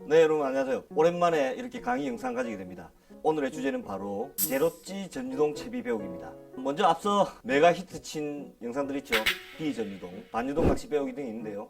네, 여러분 안녕하세요. 오랜만에 이렇게 강의 영상 가지게 됩니다. 오늘의 주제는 바로 제로찌 전유동 채비 배우기입니다. 먼저 앞서 메가 히트친 영상들 있죠. 비전유동, 반유동 낚시 배우기 등이 있는데요.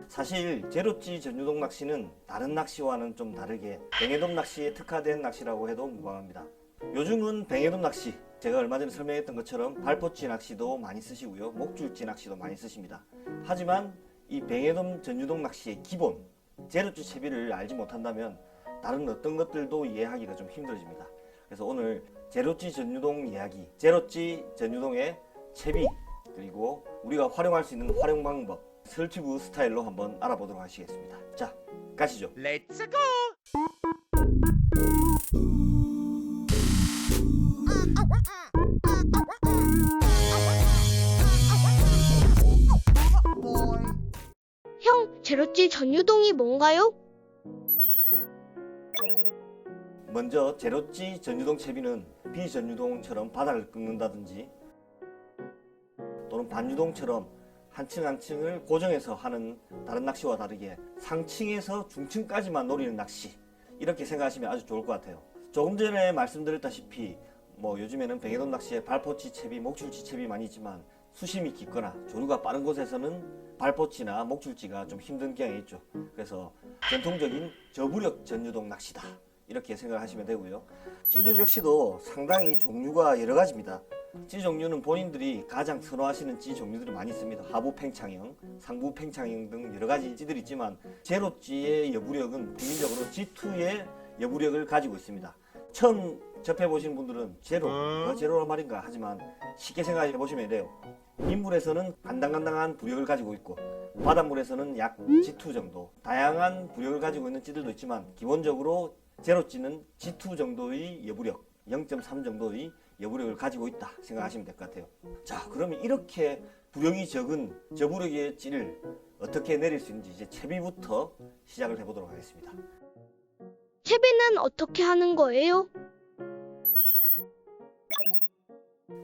사실 제로찌 전유동 낚시는 다른 낚시와는 좀 다르게 뱅에돔 낚시에 특화된 낚시라고 해도 무방합니다. 요즘은 뱅에돔 낚시, 제가 얼마 전에 설명했던 것처럼 발포찌 낚시도 많이 쓰시고요. 목줄찌 낚시도 많이 쓰십니다. 하지만 이 뱅에돔 전유동 낚시의 기본 제로찌 채비를 알지 못한다면 다른 어떤 것들도 이해하기가 좀 힘들어집니다. 그래서 오늘 제로찌 전유동 이야기, 제로찌 전유동의 채비, 그리고 우리가 활용할 수 있는 활용 방법, 설치부 스타일로 한번 알아보도록 하시겠습니다. 자, 가시죠. 렛츠고! 형, 제로찌 전유동이 뭔가요? 먼저 제로찌 전유동 채비는 비전유동처럼 바닥을 긁는다든지 또는 반유동처럼 한 층 한 층을 고정해서 하는 다른 낚시와 다르게 상층에서 중층까지만 노리는 낚시, 이렇게 생각하시면 아주 좋을 것 같아요. 조금 전에 말씀드렸다시피 요즘에는 뱅에돔 낚시에 발포치 채비, 목줄치 채비 많이 있지만 수심이 깊거나 조류가 빠른 곳에서는 발포치나 목줄치가 좀 힘든 경향이 있죠. 그래서 전통적인 저부력 전유동 낚시다, 이렇게 생각하시면 되고요. 찌들 역시도 상당히 종류가 여러 가지입니다. 찌 종류는 본인들이 가장 선호하시는 찌 종류들이 많이 있습니다. 하부 팽창형, 상부 팽창형 등 여러 가지 찌들이 있지만 제로찌의 여부력은平均적으로 G2의 여부력을 가지고 있습니다. 처음 접해보신 분들은 제로가 제로란 말인가 하지만 쉽게 생각해 보시면 돼요. 민물에서는 간당간당한 부력을 가지고 있고 바닷물에서는 약 G2 정도, 다양한 부력을 가지고 있는 찌들도 있지만 기본적으로 제로찌는 G2 정도의 여부력, 0.3 정도의 여부력을 가지고 있다 생각하시면 될 것 같아요. 자, 그러면 이렇게 부력이 적은 저부력의 찌를 어떻게 내릴 수 있는지 이제 채비부터 시작을 해보도록 하겠습니다. 채비는 어떻게 하는 거예요?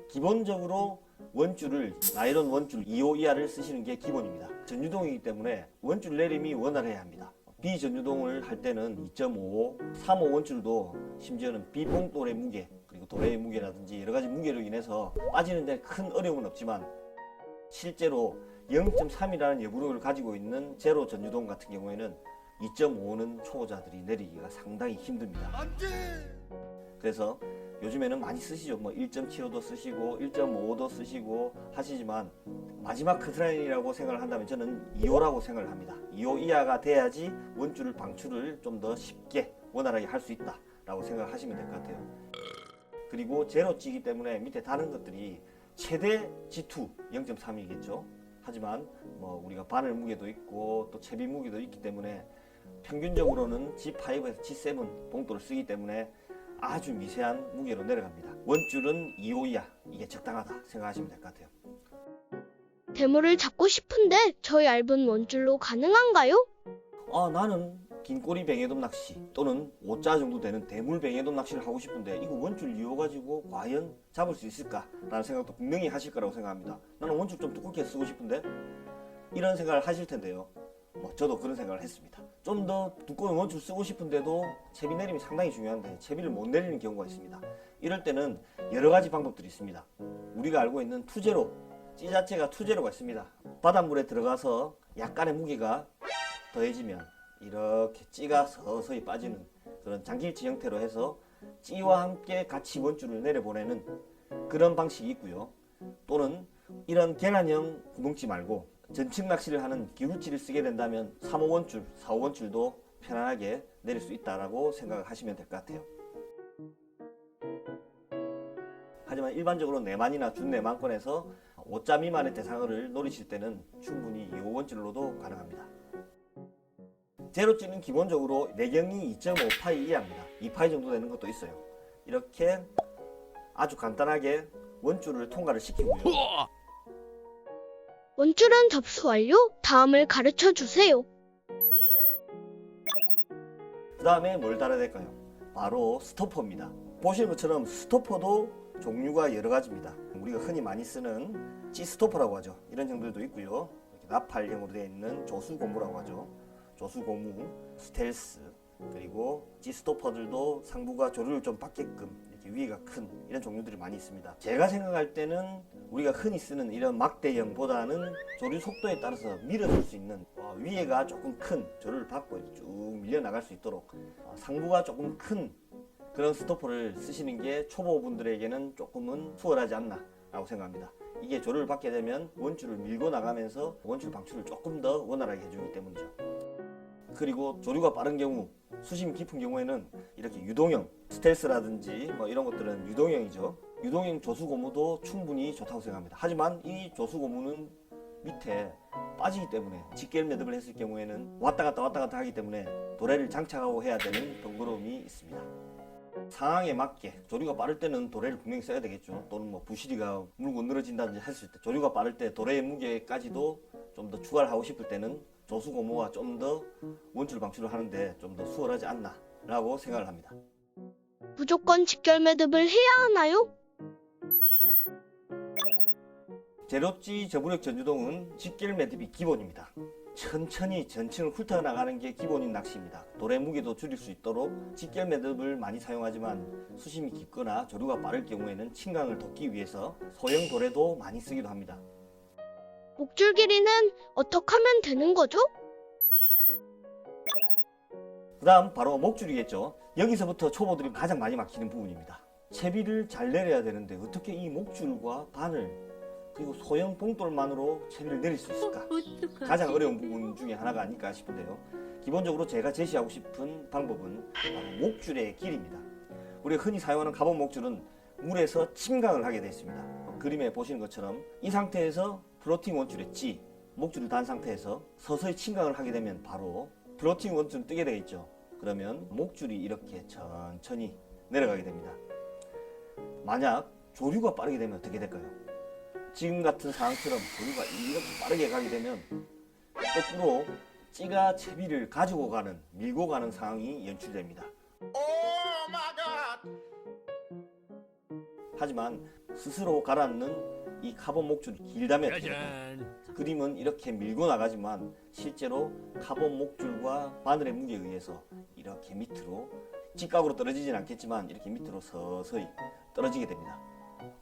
기본적으로 원줄을 나일론 원줄 2호 이하를 쓰시는 게 기본입니다. 전유동이기 때문에 원줄 내림이 원활해야 합니다. 비전유동을 할 때는 2.5, 3호 원줄도 심지어는 비봉돌의 무게, 그리고 도래의 무게라든지 여러 가지 무게로 인해서 빠지는 데 큰 어려움은 없지만 실제로 0.3이라는 여부력을 가지고 있는 제로 전유동 같은 경우에는 2.5는 초보자들이 내리기가 상당히 힘듭니다. 그래서 요즘에는 많이 쓰시죠. 1.75도 쓰시고 1.5도 쓰시고 하시지만 마지막 커트라인이라고 생각을 한다면 저는 2호라고 생각을 합니다. 2호 이하가 돼야지 원줄을 방출을 좀 더 쉽게 원활하게 할 수 있다 라고 생각하시면 될 것 같아요. 그리고 제로찌이기 때문에 밑에 다른 것들이 최대 G2 0.3이겠죠. 하지만 우리가 바늘 무게도 있고 또 채비 무게도 있기 때문에 평균적으로는 G5에서 G7 봉돌을 쓰기 때문에 아주 미세한 무게로 내려갑니다. 원줄은 2호 이하, 이게 적당하다 생각하시면 될 것 같아요. 대물을 잡고 싶은데 저 얇은 원줄로 가능한가요? 나는 긴꼬리 뱅에돔 낚시 또는 5자 정도 되는 대물 뱅에돔 낚시를 하고 싶은데 이거 원줄 2호 가지고 과연 잡을 수 있을까? 라는 생각도 분명히 하실 거라고 생각합니다. 나는 원줄 좀 두껍게 쓰고 싶은데, 이런 생각을 하실 텐데요. 저도 그런 생각을 했습니다. 좀 더 두꺼운 원줄 쓰고 싶은데도 채비 내림이 상당히 중요한데 채비를 못 내리는 경우가 있습니다. 이럴 때는 여러 가지 방법들이 있습니다. 우리가 알고 있는 투제로, 찌 자체가 투제로가 있습니다. 바닷물에 들어가서 약간의 무게가 더해지면 이렇게 찌가 서서히 빠지는 그런 장길치 형태로 해서 찌와 함께 같이 원줄을 내려보내는 그런 방식이 있고요. 또는 이런 계란형 구멍찌 말고 전층 낚시를 하는 기울치를 쓰게 된다면 3호 원줄, 4호 원줄도 편안하게 내릴 수 있다라고 생각을 하시면 될 것 같아요. 하지만 일반적으로 내만이나 준내만권에서 5자 미만의 대상어를 노리실 때는 충분히 2호 원줄로도 가능합니다. 제로찌는 기본적으로 내경이 2.5파이 이하입니다. 2파이 정도 되는 것도 있어요. 이렇게 아주 간단하게 원줄을 통과를 시키고요. 원줄은 접수 완료. 다음을 가르쳐 주세요. 그 다음에 뭘 달아야 될까요? 바로 스토퍼입니다. 보시는 것처럼 스토퍼도 종류가 여러 가지입니다. 우리가 흔히 많이 쓰는 찌 스토퍼라고 하죠. 이런 정도도 있고요. 이렇게 나팔형으로 되어 있는 조수고무라고 하죠. 조수고무, 스텔스, 그리고 G스토퍼들도 상부가 조류를 좀 받게끔 이렇게 위에가 큰 이런 종류들이 많이 있습니다. 제가 생각할 때는 우리가 흔히 쓰는 이런 막대형보다는 조류 속도에 따라서 밀어줄 수 있는 위에가 조금 큰 조류를 받고 쭉 밀려나갈 수 있도록 상부가 조금 큰 그런 스토퍼를 쓰시는 게 초보분들에게는 조금은 수월하지 않나 라고 생각합니다. 이게 조류를 받게 되면 원줄을 밀고 나가면서 원줄 방출을 조금 더 원활하게 해주기 때문이죠. 그리고 조류가 빠른 경우, 수심 깊은 경우에는 이렇게 유동형, 스텔스라든지 뭐 이런 것들은 유동형이죠. 유동형 조수고무도 충분히 좋다고 생각합니다. 하지만 이 조수고무는 밑에 빠지기 때문에 직결 매듭을 했을 경우에는 왔다 갔다 하기 때문에 도래를 장착하고 해야 되는 번거로움이 있습니다. 상황에 맞게 조류가 빠를 때는 도래를 분명히 써야 되겠죠. 또는 뭐 부시리가 물고 늘어진다든지 했을 때 조류가 빠를 때 도래의 무게까지도 좀 더 추가를 하고 싶을 때는 조수고무와 좀 더 원줄 방출을 하는데 좀 더 수월하지 않나 라고 생각을 합니다. 무조건 직결 매듭을 해야 하나요? 제로찌 저부력 전유동은 직결 매듭이 기본입니다. 천천히 전층을 훑어나가는 게 기본인 낚시입니다. 도래 무게도 줄일 수 있도록 직결 매듭을 많이 사용하지만 수심이 깊거나 조류가 빠를 경우에는 침강을 덮기 위해서 소형 도래도 많이 쓰기도 합니다. 목줄 길이는 어떻게 하면 되는 거죠? 그 다음 바로 목줄이겠죠. 여기서부터 초보들이 가장 많이 막히는 부분입니다. 채비를 잘 내려야 되는데 어떻게 이 목줄과 바늘 그리고 소형 봉돌만으로 채비를 내릴 수 있을까? 가장 어려운 부분 중에 하나가 아닐까 싶은데요. 기본적으로 제가 제시하고 싶은 방법은 바로 목줄의 길이입니다. 우리가 흔히 사용하는 카본 목줄은 물에서 침강을 하게 되어 있습니다. 그림에 보시는 것처럼 이 상태에서 플로팅 원줄의 G, 목줄을 단 상태에서 서서히 침강을 하게 되면 바로 플로팅 원줄을 뜨게 되겠죠. 그러면 목줄이 이렇게 천천히 내려가게 됩니다. 만약 조류가 빠르게 되면 어떻게 될까요? 지금 같은 상황처럼 조류가 이렇게 빠르게 가게 되면 거꾸로 찌가 채비를 가지고 가는, 밀고 가는 상황이 연출됩니다. 하지만 스스로 가라앉는 이 카본 목줄이 길다면 그림은 이렇게 밀고 나가지만 실제로 카본 목줄과 바늘의 무게에 의해서 이렇게 밑으로 직각으로 떨어지진 않겠지만 이렇게 밑으로 서서히 떨어지게 됩니다.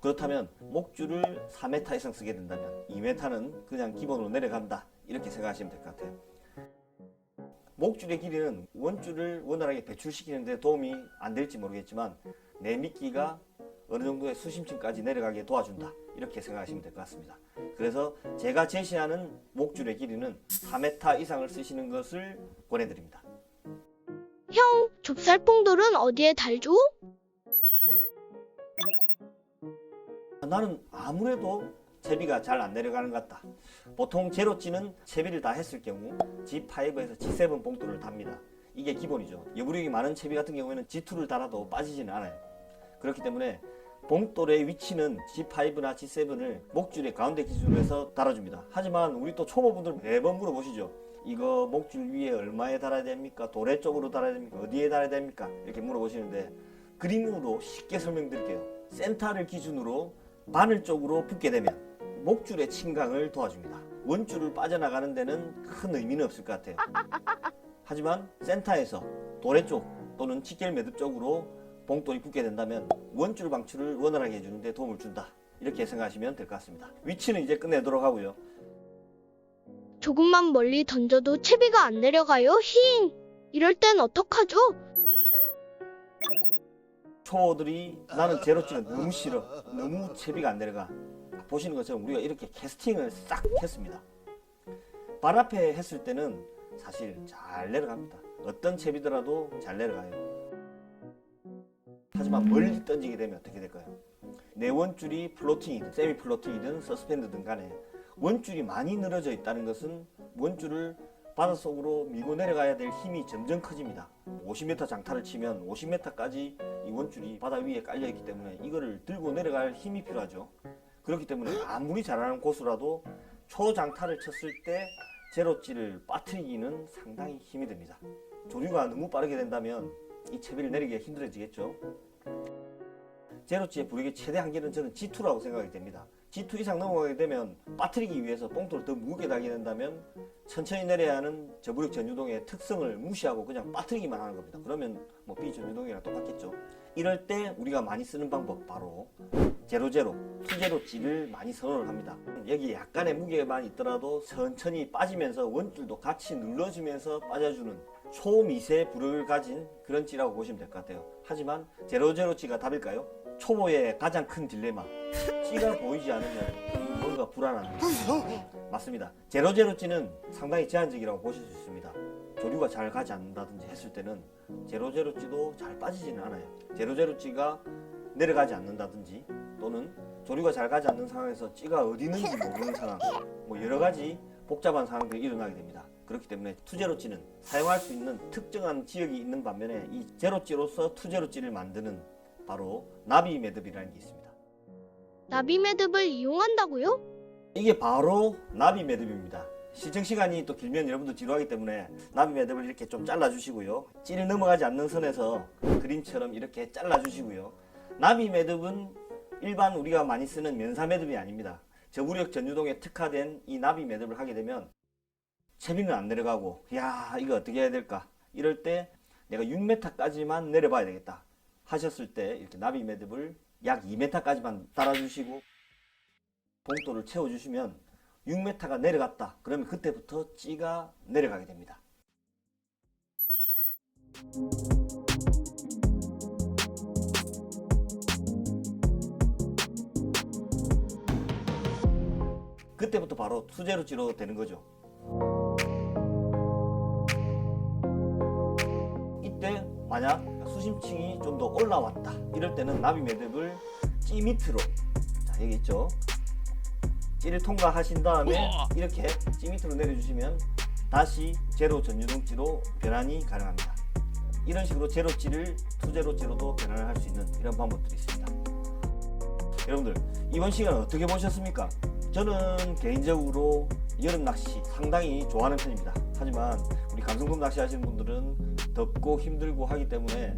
그렇다면 목줄을 4m 이상 쓰게 된다면 2m는 그냥 기본으로 내려간다 이렇게 생각하시면 될 것 같아요. 목줄의 길이는 원줄을 원활하게 배출시키는 데 도움이 안 될지 모르겠지만 내 미끼가 어느 정도의 수심층까지 내려가게 도와준다 이렇게 생각하시면 될 것 같습니다. 그래서 제가 제시하는 목줄의 길이는 4m 이상을 쓰시는 것을 권해드립니다. 형, 좁쌀봉돌은 어디에 달죠? 나는 아무래도 채비가 잘 안 내려가는 것 같다. 보통 제로찌는 채비를 다 했을 경우 G5에서 G7 봉돌을 답니다. 이게 기본이죠. 여부력이 많은 채비 같은 경우에는 G2를 달아도 빠지지는 않아요. 그렇기 때문에 봉돌의 위치는 G5나 G7을 목줄의 가운데 기준으로 해서 달아줍니다. 하지만 우리 또 초보분들 매번 물어보시죠. 이거 목줄 위에 얼마에 달아야 됩니까? 도래 쪽으로 달아야 됩니까? 어디에 달아야 됩니까? 이렇게 물어보시는데 그림으로 쉽게 설명드릴게요. 센터를 기준으로 바늘 쪽으로 붙게 되면 목줄의 침강을 도와줍니다. 원줄을 빠져나가는 데는 큰 의미는 없을 것 같아요. 하지만 센터에서 도래 쪽 또는 직결 매듭 쪽으로 봉돌이 붙게 된다면 원줄 방출을 원활하게 해주는 데 도움을 준다. 이렇게 생각하시면 될 것 같습니다. 위치는 이제 끝내도록 하고요. 조금만 멀리 던져도 채비가 안 내려가요? 힝! 이럴 땐 어떡하죠? 초보들이 나는 제로찌는 너무 싫어. 너무 채비가 안 내려가. 보시는 것처럼 우리가 이렇게 캐스팅을 싹 했습니다. 발 앞에 했을 때는 사실 잘 내려갑니다. 어떤 채비더라도 잘 내려가요. 하지만 멀리 던지게 되면 어떻게 될까요? 내 원줄이 플로팅이든 세미 플로팅이든 서스펜드든 간에 원줄이 많이 늘어져 있다는 것은 원줄을 바닷속으로 밀고 내려가야 될 힘이 점점 커집니다. 50m 장타를 치면 50m까지 이 원줄이 바다 위에 깔려있기 때문에 이거를 들고 내려갈 힘이 필요하죠. 그렇기 때문에 아무리 잘하는 고수라도 초장타를 쳤을 때 제로찌를 빠뜨리기는 상당히 힘이 듭니다. 조류가 너무 빠르게 된다면 이 채비를 내리기가 힘들어지겠죠. 제로찌의 부력의 최대 한계는 저는 G2라고 생각이 됩니다. G2 이상 넘어가게 되면 빠뜨리기 위해서 봉돌을 더 무겁게 달게 된다면 천천히 내려야 하는 저부력 전유동의 특성을 무시하고 그냥 빠뜨리기만 하는 겁니다. 그러면 뭐 B 전유동이랑 똑같겠죠. 이럴 때 우리가 많이 쓰는 방법 바로 제로제로, 투제로 찌를 많이 선호를 합니다. 여기 약간의 무게만 있더라도 천천히 빠지면서 원줄도 같이 눌러주면서 빠져주는 초미세 부력을 가진 그런 찌라고 보시면 될 것 같아요. 하지만 제로제로 찌가 답일까요? 초보의 가장 큰 딜레마, 찌가 보이지 않으면 뭔가 불안한 맞습니다. 제로제로 찌는 상당히 제한적이라고 보실 수 있습니다. 조류가 잘 가지 않는다든지 했을 때는 제로제로 찌도 잘 빠지지는 않아요. 제로제로 찌가 내려가지 않는다든지 또는 조류가 잘 가지 않는 상황에서 찌가 어디 있는지 모르는 상황, 뭐 여러 가지 복잡한 상황들이 일어나게 됩니다. 그렇기 때문에 투제로찌는 사용할 수 있는 특정한 지역이 있는 반면에 이 제로찌로서 투제로찌를 만드는 바로 나비 매듭이라는 게 있습니다. 나비 매듭을 이용한다고요? 이게 바로 나비 매듭입니다. 시청 시간이 또 길면 여러분도 지루하기 때문에 나비 매듭을 이렇게 좀 잘라주시고요. 찌를 넘어가지 않는 선에서 그림처럼 이렇게 잘라주시고요. 나비 매듭은 일반 우리가 많이 쓰는 면사 매듭이 아닙니다. 저부력 전유동에 특화된 이 나비 매듭을 하게 되면 채비는 안 내려가고 야 이거 어떻게 해야 될까 이럴 때 내가 6m까지만 내려봐야 되겠다 하셨을 때 이렇게 나비 매듭을 약 2m까지만 달아주시고 봉돌을 채워주시면 6m가 내려갔다 그러면 그때부터 찌가 내려가게 됩니다. 그때부터 바로 투제로찌로 되는 거죠. 이때 만약 수심층이 좀 더 올라왔다 이럴 때는 나비 매듭을 찌 밑으로 자 여기 있죠. 찌를 통과하신 다음에 이렇게 찌 밑으로 내려주시면 다시 제로 전유동찌로 변환이 가능합니다. 이런 식으로 제로찌를 투제로찌로도 변환을 할 수 있는 이런 방법들이 있습니다. 여러분들 이번 시간 어떻게 보셨습니까? 저는 개인적으로 여름 낚시 상당히 좋아하는 편입니다. 하지만 우리 감성돔 낚시 하시는 분들은 덥고 힘들고 하기 때문에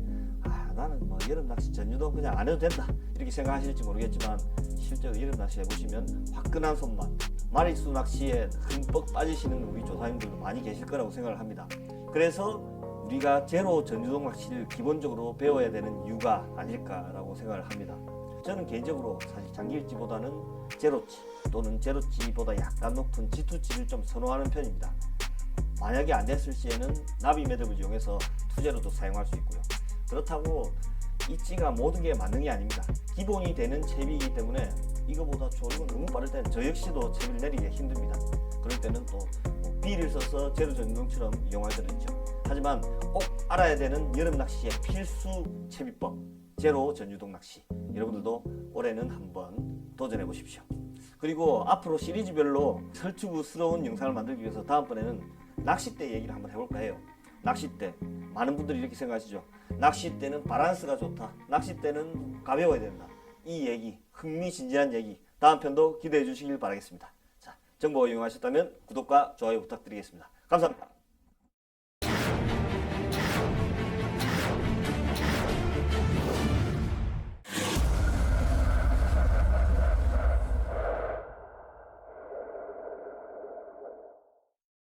나는 뭐 여름 낚시 전유동 그냥 안 해도 된다 이렇게 생각하실지 모르겠지만 실제로 여름 낚시 해보시면 화끈한 손맛 마리수 낚시에 흠뻑 빠지시는 우리 조사님들도 많이 계실 거라고 생각을 합니다. 그래서 우리가 제로 전유동 낚시를 기본적으로 배워야 되는 이유가 아닐까라고 생각을 합니다. 저는 개인적으로 사실 장기일지보다는 제로치 또는 제로치보다 약간 높은 G2치를 좀 선호하는 편입니다. 만약에 안 됐을 시에는 나비 매듭을 이용해서 투제로도 사용할 수 있고요. 그렇다고 이 찌가 모든 게 만능이 아닙니다. 기본이 되는 채비이기 때문에 이거보다 조류가 너무 빠를 때는 저 역시도 채비를 내리기 힘듭니다. 그럴 때는 또 B를 써서 제로 전유동처럼 이용할 때도 있죠. 하지만 꼭 알아야 되는 여름 낚시의 필수 채비법 제로 전유동 낚시 여러분들도 올해는 한번 도전해 보십시오. 그리고 앞으로 시리즈별로 설투부스러운 영상을 만들기 위해서 다음번에는 낚싯대 얘기를 한번 해볼까 해요. 낚싯대 많은 분들이 이렇게 생각하시죠. 낚싯대는 바란스가 좋다. 낚싯대는 가벼워야 된다. 이 얘기 흥미진진한 얘기 다음 편도 기대해 주시길 바라겠습니다. 자, 정보 이용하셨다면 구독과 좋아요 부탁드리겠습니다. 감사합니다.